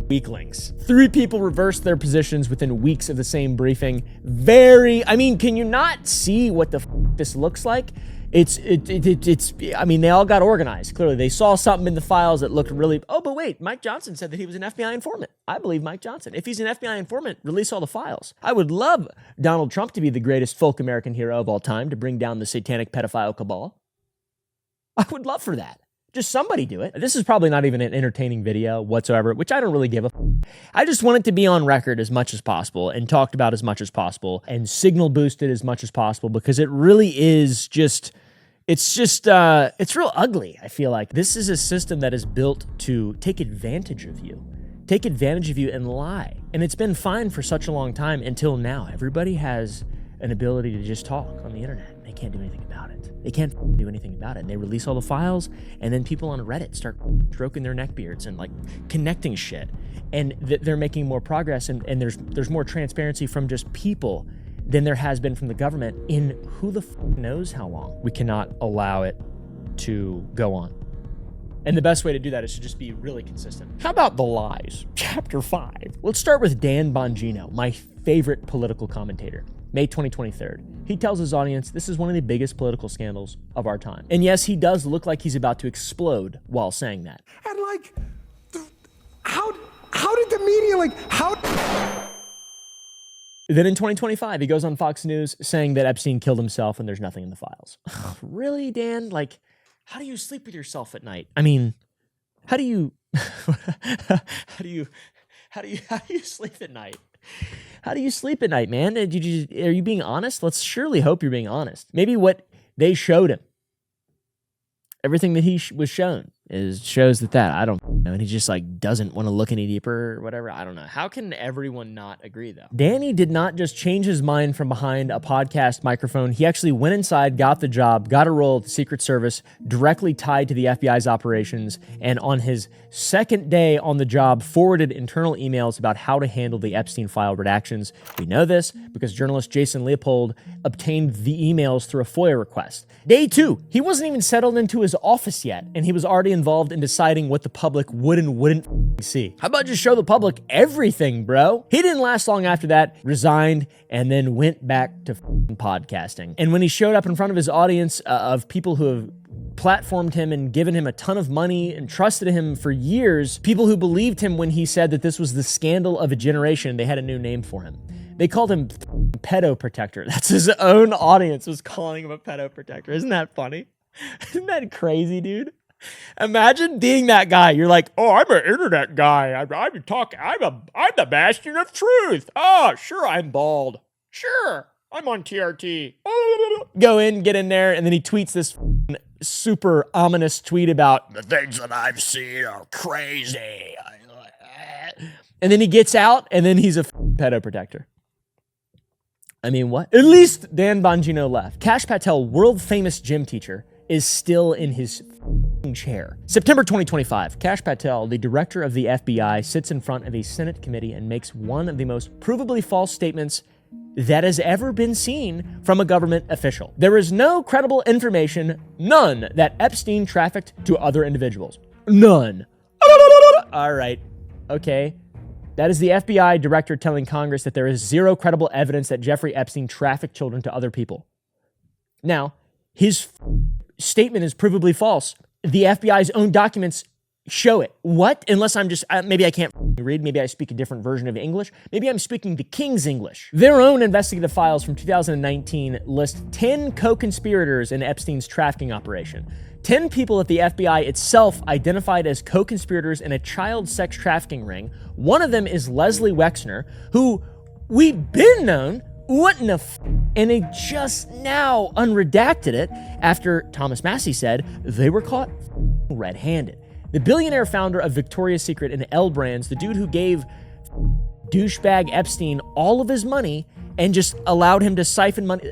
[SPEAKER 1] weaklings. 3 people reversed their positions within weeks of the same briefing. I mean, can you not see what the this looks like? I mean, they all got organized. Clearly, they saw something in the files that looked really, oh, but wait, Mike Johnson said that he was an FBI informant. I believe Mike Johnson. If he's an FBI informant, release all the files. I would love Donald Trump to be the greatest folk American hero of all time to bring down the satanic pedophile cabal. I would love for that. Just somebody do it. This is probably not even an entertaining video whatsoever, which I don't really give a I just want it to be on record as much as possible and talked about as much as possible and signal boosted as much as possible because it really is just, it's real ugly. I feel like this is a system that is built to take advantage of you and lie. And it's been fine for such a long time until now. Everybody has an ability to just talk on the internet. They can't do anything about it. They can't do anything about it. And they release all the files, and then people on Reddit start stroking their neckbeards and like connecting shit. And they're making more progress, and there's more transparency from just people than there has been from the government in who the knows how long. We cannot allow it to go on. And the best way to do that is to just be really consistent. How about the lies? Chapter 5. Let's start with Dan Bongino, my favorite political commentator. May 2023. He tells his audience this is one of the biggest political scandals of our time. And yes, he does look like he's about to explode while saying that.
[SPEAKER 11] And like, how did the media, how...
[SPEAKER 1] Then in 2025, he goes on Fox News saying that Epstein killed himself and there's nothing in the files. Really, Dan? Like, how do you sleep with yourself at night? I mean, how do you sleep at night? How do you sleep at night, man? Are you being honest? Let's surely hope you're being honest. Maybe what they showed him, everything that he was shown, shows that I don't know, and he just doesn't want to look any deeper or whatever. I don't know. How can everyone not agree though? Danny did not just change his mind from behind a podcast microphone. He actually went inside, got the job, got a role at the Secret Service directly tied to the FBI's operations, and on his second day on the job, forwarded internal emails about how to handle the Epstein file redactions. We know this because journalist Jason Leopold obtained the emails through a FOIA request. Day 2, he wasn't even settled into his office yet, and he was already involved in deciding what the public would and wouldn't see. How about just show the public everything, bro? He didn't last long after that, resigned, and then went back to podcasting. And when he showed up in front of his audience of people who have platformed him and given him a ton of money and trusted him for years, people who believed him when he said that this was the scandal of a generation, they had a new name for him. They called him pedo protector. That's his own audience was calling him a pedo protector. Isn't that funny? Isn't that crazy, dude? Imagine being that guy. You're like, oh, I'm an internet guy. I'm the bastion of truth. Oh, sure, I'm bald. Sure, I'm on TRT. Go in, get in there, and then he tweets this super ominous tweet about the things that I've seen are crazy. And then he gets out, and then he's a pedo protector. I mean, what? At least Dan Bongino left. Kash Patel, world famous gym teacher, is still in his chair. September 2025, Kash Patel, the director of the FBI, sits in front of a Senate committee and makes one of the most provably false statements that has ever been seen from a government official. There is no credible information, none, that Epstein trafficked to other individuals. None. All right, okay. That is the FBI director telling Congress that there is zero credible evidence that Jeffrey Epstein trafficked children to other people. Now, his statement is provably false. The FBI's own documents show it. What? Unless I'm just, maybe I can't read, maybe I speak a different version of English, maybe I'm speaking the King's English. Their own investigative files from 2019 list 10 co-conspirators in Epstein's trafficking operation. 10 people that the FBI itself identified as co-conspirators in a child sex trafficking ring. One of them is Leslie Wexner, who we've been known wouldn't have, and they just now unredacted it after Thomas Massey said they were caught red-handed. The billionaire founder of Victoria's Secret and L Brands, the dude who gave douchebag Epstein all of his money and just allowed him to siphon money,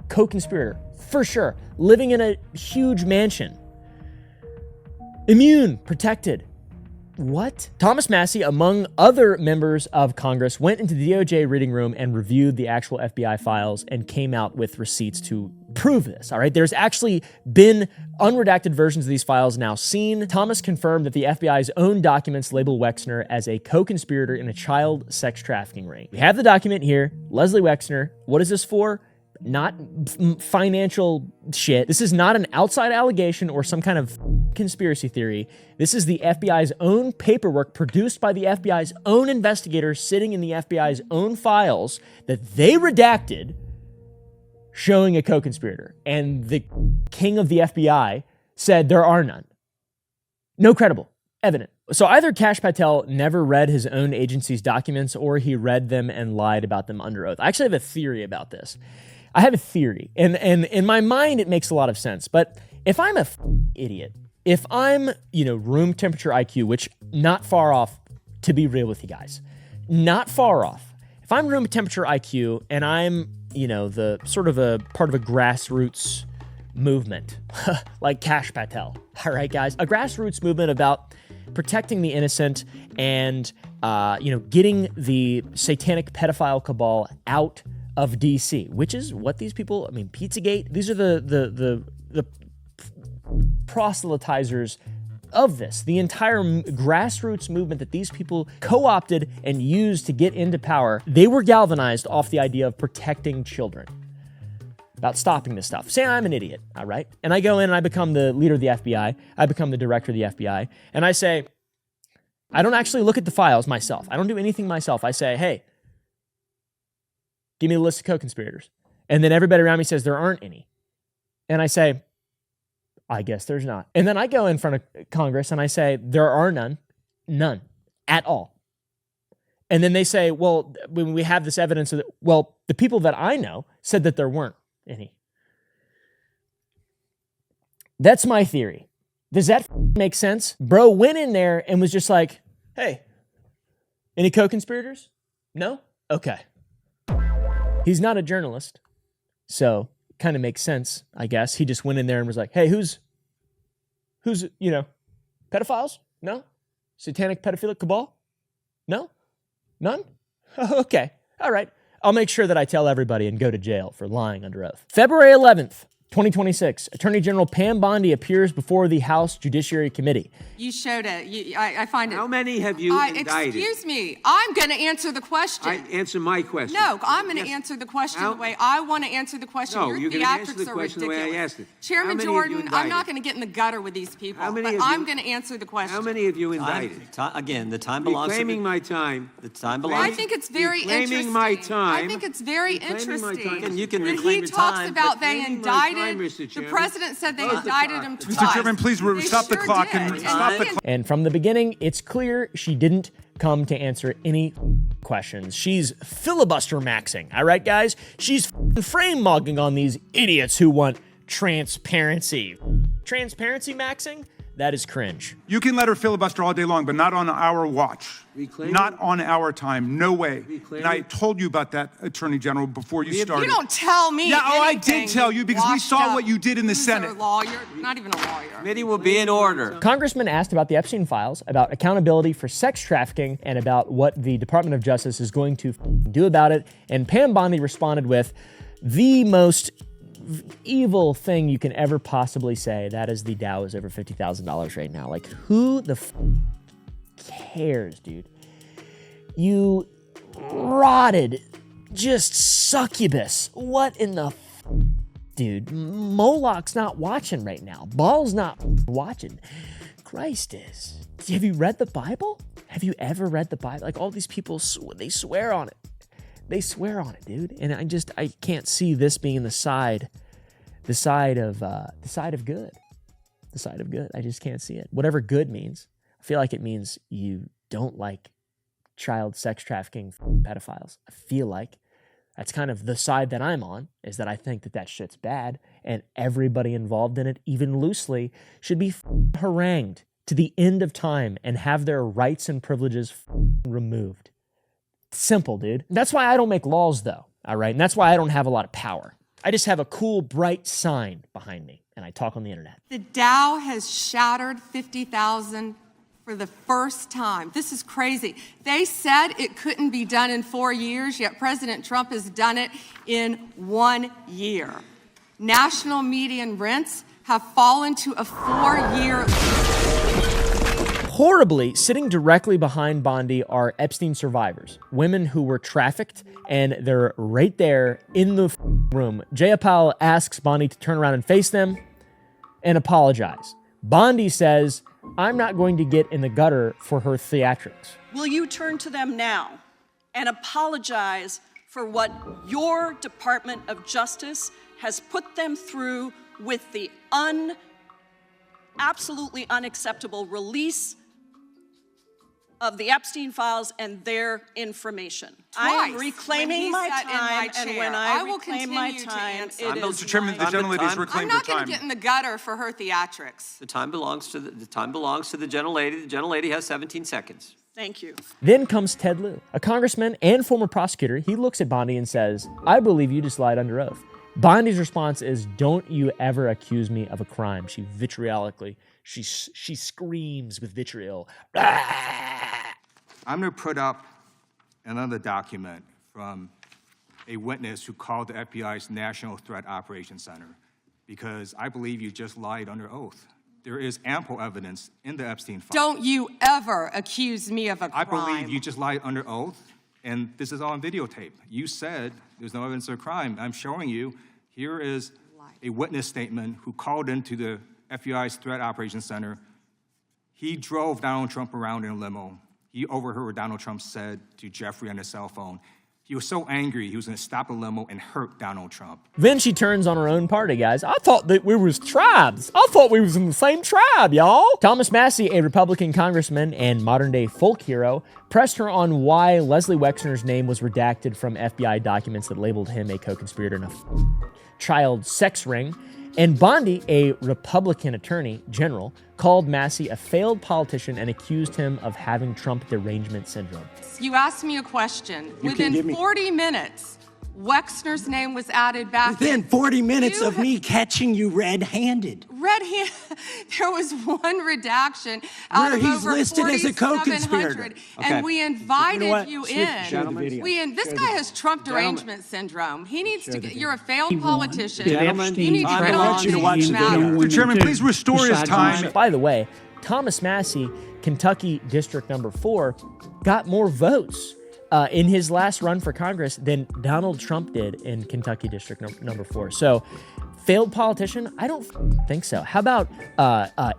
[SPEAKER 1] co-conspirator, for sure, living in a huge mansion. Immune, protected. What? Thomas Massey, among other members of Congress, went into the DOJ reading room and reviewed the actual FBI files and came out with receipts to prove this, all right? There's actually been unredacted versions of these files now seen. Thomas confirmed that the FBI's own documents label Wexner as a co-conspirator in a child sex trafficking ring. We have the document here. Leslie Wexner. What is this for? Not financial shit. This is not an outside allegation or some kind of conspiracy theory. This is the FBI's own paperwork produced by the FBI's own investigators sitting in the FBI's own files that they redacted showing a co-conspirator. And the king of the FBI said there are none. No credible, evident. So either Kash Patel never read his own agency's documents or he read them and lied about them under oath. I actually have a theory about this. I have a theory, and in my mind, it makes a lot of sense. But if I'm a idiot, if I'm, room temperature IQ, which not far off, to be real with you guys, not far off. If I'm room temperature IQ and I'm, the sort of a part of a grassroots movement, like Kash Patel, all right, guys, a grassroots movement about protecting the innocent and, getting the satanic pedophile cabal out of DC, which is what these people, Pizzagate, these are the proselytizers of this, the entire grassroots movement that these people co-opted and used to get into power, they were galvanized off the idea of protecting children, about stopping this stuff. Say I'm an idiot, all right? And I go in and I become the leader of the FBI. I become the director of the FBI. And I say, I don't actually look at the files myself. I don't do anything myself. I say, hey, give me a list of co-conspirators. And then everybody around me says there aren't any. And I say, I guess there's not. And then I go in front of Congress and I say, there are none at all. And then they say, well, when we have this evidence of well, the people that I know said that there weren't any. That's my theory. Does that make sense? Bro went in there and was just like, hey, any co-conspirators? No? Okay. He's not a journalist, so kind of makes sense, I guess. He just went in there and was like, hey, who's, pedophiles? No? Satanic pedophilic cabal? No? None? Okay. All right. I'll make sure that I tell everybody and go to jail for lying under oath. February 11th, 2026, Attorney General Pam Bondi appears before the House Judiciary Committee.
[SPEAKER 2] You showed it. I find it.
[SPEAKER 14] How many have you indicted?
[SPEAKER 2] Excuse me. I'm going to answer the question.
[SPEAKER 14] Answer my question.
[SPEAKER 2] No, I'm going to answer the question the way I want to answer the question.
[SPEAKER 14] No,
[SPEAKER 2] Your
[SPEAKER 14] you're going to answer the
[SPEAKER 2] theatrics are
[SPEAKER 14] question the
[SPEAKER 2] ridiculous.
[SPEAKER 14] way I asked it.
[SPEAKER 2] Chairman Jordan, I'm not going to get in the gutter with these people, but I'm going to answer the question.
[SPEAKER 14] How many have you indicted?
[SPEAKER 15] Again, the time belongs to
[SPEAKER 14] reclaiming my time.
[SPEAKER 15] The time belongs.
[SPEAKER 2] I think it's very interesting.
[SPEAKER 14] Reclaiming my time.
[SPEAKER 2] I think it's very interesting.
[SPEAKER 15] And you can
[SPEAKER 2] that
[SPEAKER 15] reclaim
[SPEAKER 2] he
[SPEAKER 15] your
[SPEAKER 2] talks
[SPEAKER 15] time,
[SPEAKER 2] about
[SPEAKER 15] but
[SPEAKER 2] they indicted. The president said they indicted him twice.
[SPEAKER 16] Mr. Chairman, please stop the clock and stop the clock.
[SPEAKER 1] And from the beginning, it's clear she didn't come to answer any questions. She's filibuster maxing, all right, guys? She's frame mugging on these idiots who want transparency. Transparency maxing? That is cringe.
[SPEAKER 16] You can let her filibuster all day long, but not on our watch. Not on our time. No way. And I told you about that, Attorney General, before you started.
[SPEAKER 2] You don't tell me.
[SPEAKER 16] Yeah, I did tell you because we saw what you did in the Senate.
[SPEAKER 2] You're a lawyer, not even a lawyer.
[SPEAKER 15] Committee will be in order.
[SPEAKER 1] Congressman asked about the Epstein files, about accountability for sex trafficking, and about what the Department of Justice is going to do about it. And Pam Bondi responded with the most evil thing you can ever possibly say. That is the Dow is over $50,000 right now. Like, who the cares, dude? You rotted, just succubus. What in the dude? Moloch's not watching right now. Baal's not watching. Christ is. Have you read the Bible? Have you ever read the Bible? Like, all these people, they swear on it. They swear on it, dude. And I can't see this being the side of good. The side of good. I just can't see it. Whatever good means. I feel like it means you don't like child sex trafficking pedophiles. I feel like that's kind of the side that I'm on, is that I think that shit's bad, and everybody involved in it, even loosely, should be harangued to the end of time and have their rights and privileges removed. Simple, dude. That's why I don't make laws, though, all right? And that's why I don't have a lot of power. I just have a cool, bright sign behind me, and I talk on the internet.
[SPEAKER 2] The Dow has shattered 50,000 for the first time. This is crazy. They said it couldn't be done in 4 years, yet President Trump has done it in 1 year. National median rents have fallen to a 4-year...
[SPEAKER 1] Horribly, sitting directly behind Bondi are Epstein survivors, women who were trafficked, and they're right there in the room. Jayapal asks Bondi to turn around and face them and apologize. Bondi says, I'm not going to get in the gutter for her theatrics.
[SPEAKER 17] Will you turn to them now and apologize for what your Department of Justice has put them through with the absolutely unacceptable release of the Epstein files and their information? I am reclaiming my time, and when I reclaim my time, it is
[SPEAKER 16] Mr. Chairman, the gentlelady's reclaimed her
[SPEAKER 2] I'm not going
[SPEAKER 16] time.
[SPEAKER 2] to get in the gutter for her theatrics.
[SPEAKER 15] The time belongs to the gentlelady. The gentlelady has 17 seconds.
[SPEAKER 17] Thank you.
[SPEAKER 1] Then comes Ted Lieu, a congressman and former prosecutor. He looks at Bondi and says, I believe you just lied under oath. Bondi's response is, don't you ever accuse me of a crime. She vitriolically, she screams with vitriol.
[SPEAKER 18] I'm going to put up another document from a witness who called the FBI's National Threat Operations Center, because I believe you just lied under oath there is ample evidence in the Epstein file.
[SPEAKER 2] Don't you ever accuse me of a crime.
[SPEAKER 18] I believe you just lied under oath, and this is all on videotape. You said there's no evidence of a crime. I'm showing you, here is a witness statement who called into the FBI's Threat Operations Center. He drove Donald Trump around in a limo. He overheard what Donald Trump said to Jeffrey on his cell phone. He was so angry, he was going to stop a limo and hurt Donald Trump.
[SPEAKER 1] Then she turns on her own party, guys. I thought that we was tribes. I thought we was in the same tribe, y'all. Thomas Massie, a Republican congressman and modern-day folk hero, pressed her on why Leslie Wexner's name was redacted from FBI documents that labeled him a co-conspirator in a child sex ring. And Bondi, a Republican attorney general, called Massie a failed politician and accused him of having Trump derangement syndrome.
[SPEAKER 2] You asked me a question. Within 40 minutes, Wexner's name was added back.
[SPEAKER 19] Within 40 minutes of me catching you red-handed.
[SPEAKER 2] Red-handed. There was one redaction out
[SPEAKER 19] where
[SPEAKER 2] of
[SPEAKER 19] he's
[SPEAKER 2] over
[SPEAKER 19] listed as a co-conspirator.
[SPEAKER 2] And we invited you in.
[SPEAKER 19] Gentlemen.
[SPEAKER 2] This guy has Trump derangement syndrome. He needs to get, you're a failed politician.
[SPEAKER 19] Gentlemen,
[SPEAKER 2] you need to get on
[SPEAKER 19] you to watch the
[SPEAKER 2] matter.
[SPEAKER 16] Mr. Chairman, please restore his time.
[SPEAKER 1] By the way, Thomas Massie, Kentucky District Number 4, got more votes in his last run for Congress than Donald Trump did in Kentucky District Number 4. So, failed politician? I don't think so. How about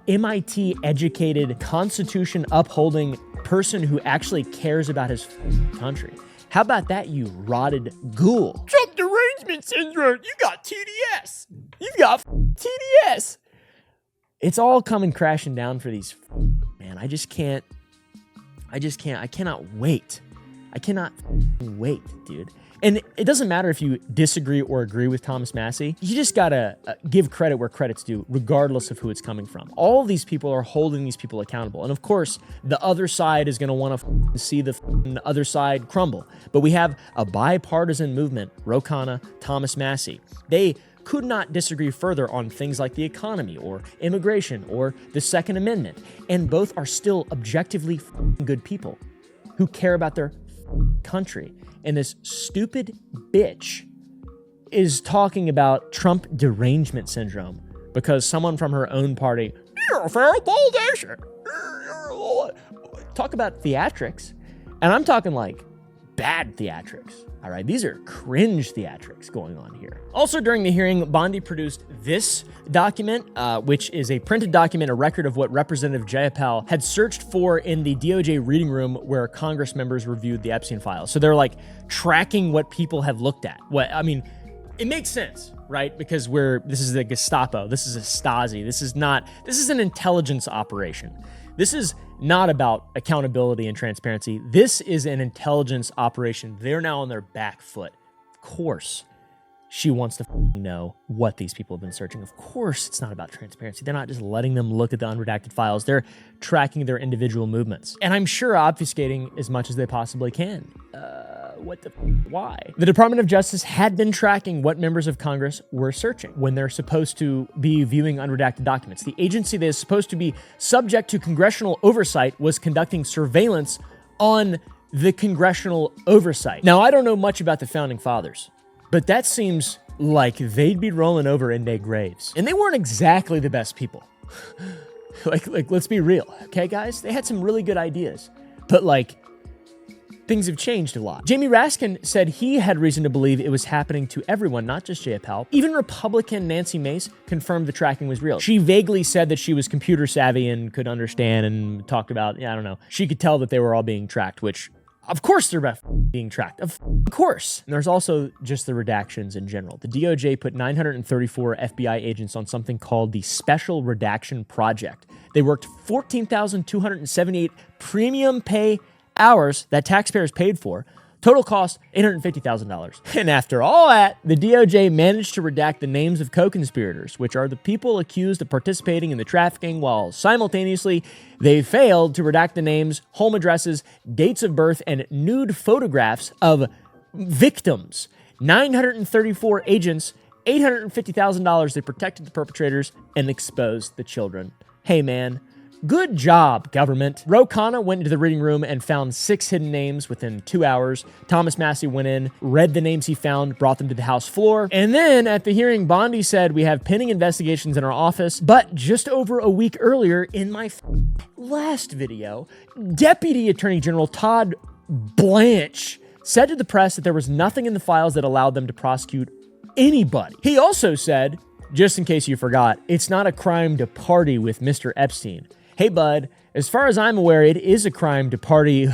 [SPEAKER 1] MIT-educated, Constitution-upholding person who actually cares about his country? How about that, you rotted ghoul? Trump derangement syndrome. You got TDS. You've got TDS. It's all coming crashing down for these, man. I cannot wait. I cannot wait, dude. And it doesn't matter if you disagree or agree with Thomas Massie. You just gotta give credit where credit's due, regardless of who it's coming from. All of these people are holding these people accountable. And of course, the other side is gonna wanna see the other side crumble. But we have a bipartisan movement, Ro Khanna, Thomas Massie. They could not disagree further on things like the economy or immigration or the Second Amendment. And both are still objectively good people who care about their country. And this stupid bitch is talking about Trump derangement syndrome because someone from her own party, you're a failed politician. Talk about theatrics. And I'm talking like bad theatrics. All right, these are cringe theatrics going on here. Also during the hearing, Bondi produced this document, which is a printed document, a record of what Representative Jayapal had searched for in the DOJ reading room where Congress members reviewed the Epstein files. So they're like tracking what people have looked at. It makes sense, right? Because this is the Gestapo, this is a Stasi, this is an intelligence operation. This is not about accountability and transparency. This is an intelligence operation. They're now on their back foot. Of course, she wants to know what these people have been searching. Of course, it's not about transparency. They're not just letting them look at the unredacted files. They're tracking their individual movements. And I'm sure obfuscating as much as they possibly can. Why? The Department of Justice had been tracking what members of Congress were searching when they're supposed to be viewing unredacted documents. The agency that is supposed to be subject to congressional oversight was conducting surveillance on the congressional oversight. Now, I don't know much about the Founding Fathers, but that seems like they'd be rolling over in their graves. And they weren't exactly the best people. like, let's be real, okay, guys? They had some really good ideas, but things have changed a lot. Jamie Raskin said he had reason to believe it was happening to everyone, not just Jayapal. Even Republican Nancy Mace confirmed the tracking was real. She vaguely said that she was computer savvy and could understand and talked about, I don't know. She could tell that they were all being tracked, which of course they're being tracked. Of course. And there's also just the redactions in general. The DOJ put 934 FBI agents on something called the Special Redaction Project. They worked 14,278 premium pay hours that taxpayers paid for. Total cost, $850,000. And after all that, the DOJ managed to redact the names of co-conspirators, which are the people accused of participating in the trafficking, while simultaneously they failed to redact the names, home addresses, dates of birth, and nude photographs of victims. 934 agents, $850,000. They protected the perpetrators and exposed the children. Hey man, Good job, government. Ro Khanna went into the reading room and found 6 hidden names within 2 hours. Thomas Massey went in, read the names he found, brought them to the House floor. And then at the hearing, Bondi said, we have pending investigations in our office. But just over a week earlier, in my last video, Deputy Attorney General Todd Blanche said to the press that there was nothing in the files that allowed them to prosecute anybody. He also said, just in case you forgot, it's not a crime to party with Mr. Epstein. Hey, bud, as far as I'm aware, it is a crime to party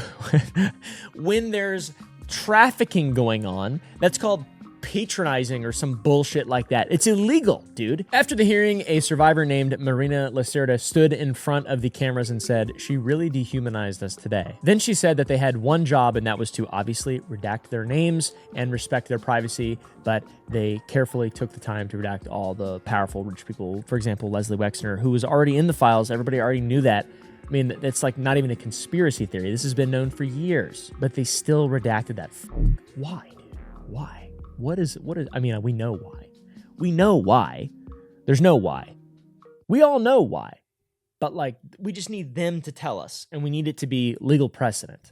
[SPEAKER 1] when there's trafficking going on. That's called patronizing or some bullshit like that. It's illegal, dude. After the hearing, a survivor named Marina Lacerda stood in front of the cameras and said, she really dehumanized us today. Then she said that they had one job, and that was to obviously redact their names and respect their privacy, but they carefully took the time to redact all the powerful rich people. For example, Leslie Wexner, who was already in the files. Everybody already knew that. I mean, it's like not even a conspiracy theory. This has been known for years, but they still redacted that. Why, dude? Why? What is, I mean, we know why. We know why. There's no why. We all know why. But like, we just need them to tell us, and we need it to be legal precedent.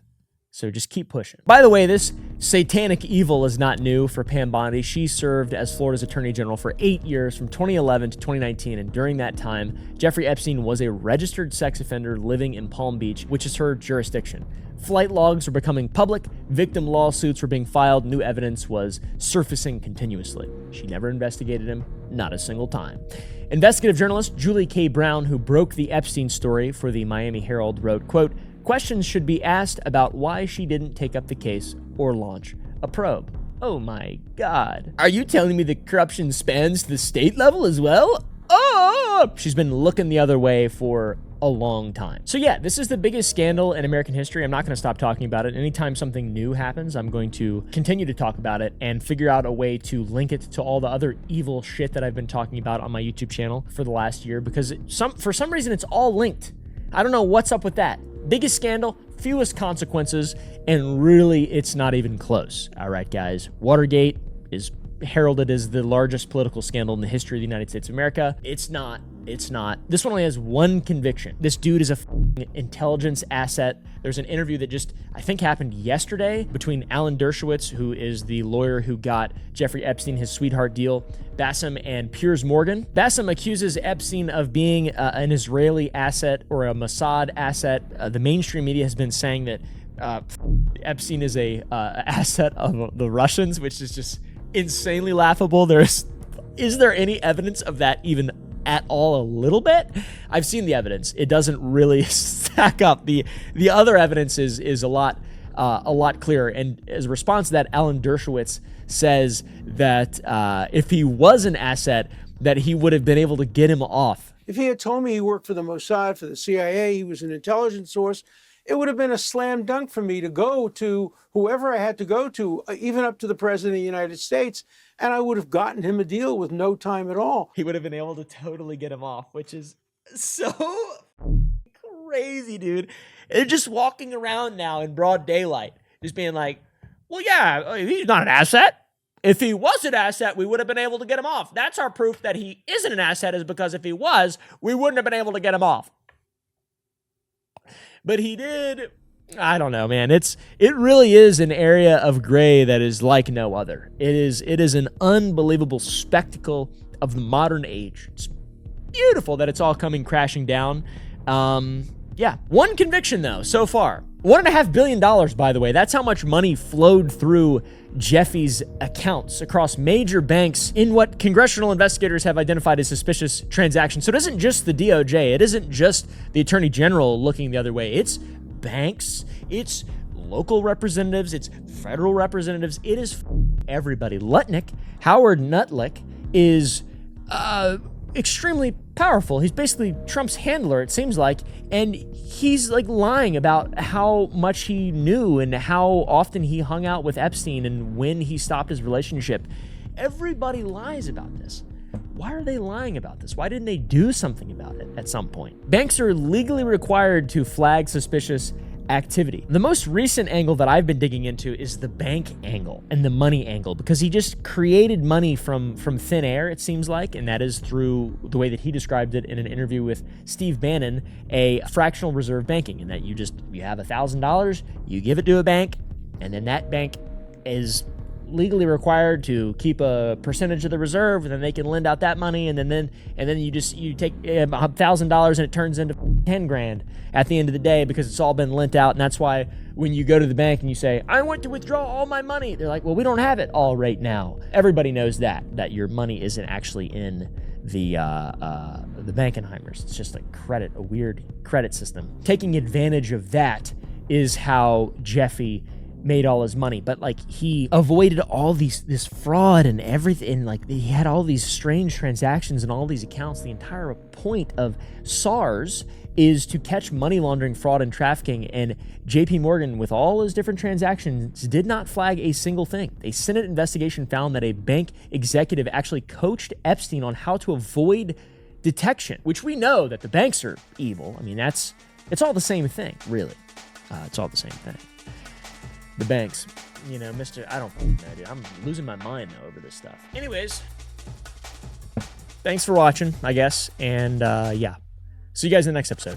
[SPEAKER 1] So just keep pushing. By the way, this satanic evil is not new for Pam Bondi. She served as Florida's Attorney General for 8 years, from 2011 to 2019, and during that time, Jeffrey Epstein was a registered sex offender living in Palm Beach, which is her jurisdiction. Flight logs were becoming public, victim lawsuits were being filed, new evidence was surfacing continuously. She never investigated him, not a single time. Investigative journalist Julie K. Brown, who broke the Epstein story for the Miami Herald, wrote, quote, questions should be asked about why she didn't take up the case or launch a probe. Oh my God. Are you telling me the corruption spans the state level as well? Oh! She's been looking the other way for a long time. So yeah, this is the biggest scandal in American history. I'm not going to stop talking about it. Anytime something new happens, I'm going to continue to talk about it and figure out a way to link it to all the other evil shit that I've been talking about on my YouTube channel for the last year, because for some reason it's all linked. I don't know what's up with that. Biggest scandal, fewest consequences, and really it's not even close. All right, guys, Watergate is heralded as the largest political scandal in the history of the United States of America. It's not. This one only has one conviction. This dude is a intelligence asset. There's an interview that just, I think, happened yesterday between Alan Dershowitz, who is the lawyer who got Jeffrey Epstein his sweetheart deal, Bassem, and Piers Morgan. Bassem accuses Epstein of being an Israeli asset or a Mossad asset. The mainstream media has been saying that Epstein is a asset of the Russians, which is just insanely laughable. Is there any evidence of that even at all? A little bit? I've seen the evidence. It doesn't really stack up. The other evidence is a lot clearer. And as a response to that, Alan Dershowitz says that if he was an asset, that he would have been able to get him off.
[SPEAKER 20] If he had told me he worked for the Mossad, for the CIA, he was an intelligence source, it would have been a slam dunk for me to go to whoever I had to go to, even up to the President of the United States, and I would have gotten him a deal with no time at all.
[SPEAKER 1] He would have been able to totally get him off, which is so crazy, dude. They're just walking around now in broad daylight, just being like, well, yeah, he's not an asset. If he was an asset, we would have been able to get him off. That's our proof that he isn't an asset, is because if he was, we wouldn't have been able to get him off. But he did. I don't know, man. It really is an area of gray that is like no other. It is an unbelievable spectacle of the modern age. It's beautiful that it's all coming crashing down. Yeah, one conviction though so far. $1.5 billion, by the way. That's how much money flowed through Jeffy's accounts across major banks in what congressional investigators have identified as suspicious transactions. So it isn't just the DOJ. It isn't just the Attorney General looking the other way. It's banks. It's local representatives. It's federal representatives. It is everybody. Howard Nutlick is extremely powerful. He's basically Trump's handler, it seems like, and he's like lying about how much he knew and how often he hung out with Epstein and when he stopped his relationship. Everybody lies about this. Why are they lying about this? Why didn't they do something about it at some point? Banks are legally required to flag suspicious activity. The most recent angle that I've been digging into is the bank angle and the money angle, because he just created money from thin air, it seems like, and that is through the way that he described it in an interview with Steve Bannon, a fractional reserve banking, and that you have $1,000, you give it to a bank, and then that bank is legally required to keep a percentage of the reserve, and then they can lend out that money, and then you take $1,000 and it turns into 10 grand at the end of the day because it's all been lent out. And that's why when you go to the bank and you say, I want to withdraw all my money, they're like, well, we don't have it all right now. Everybody knows that your money isn't actually in the Bankenheimers. It's just a weird credit system. Taking advantage of that is how Jeffy made all his money, but he avoided all this fraud and everything. He had all these strange transactions and all these accounts. The entire point of SARS is to catch money laundering, fraud, and trafficking. And JP Morgan, with all his different transactions, did not flag a single thing. A Senate investigation found that a bank executive actually coached Epstein on how to avoid detection, which we know that the banks are evil. I mean, it's all the same thing, really. It's all the same thing. The banks, I don't know, dude. I'm losing my mind now over this stuff. Anyways, thanks for watching, I guess. And yeah, see you guys in the next episode.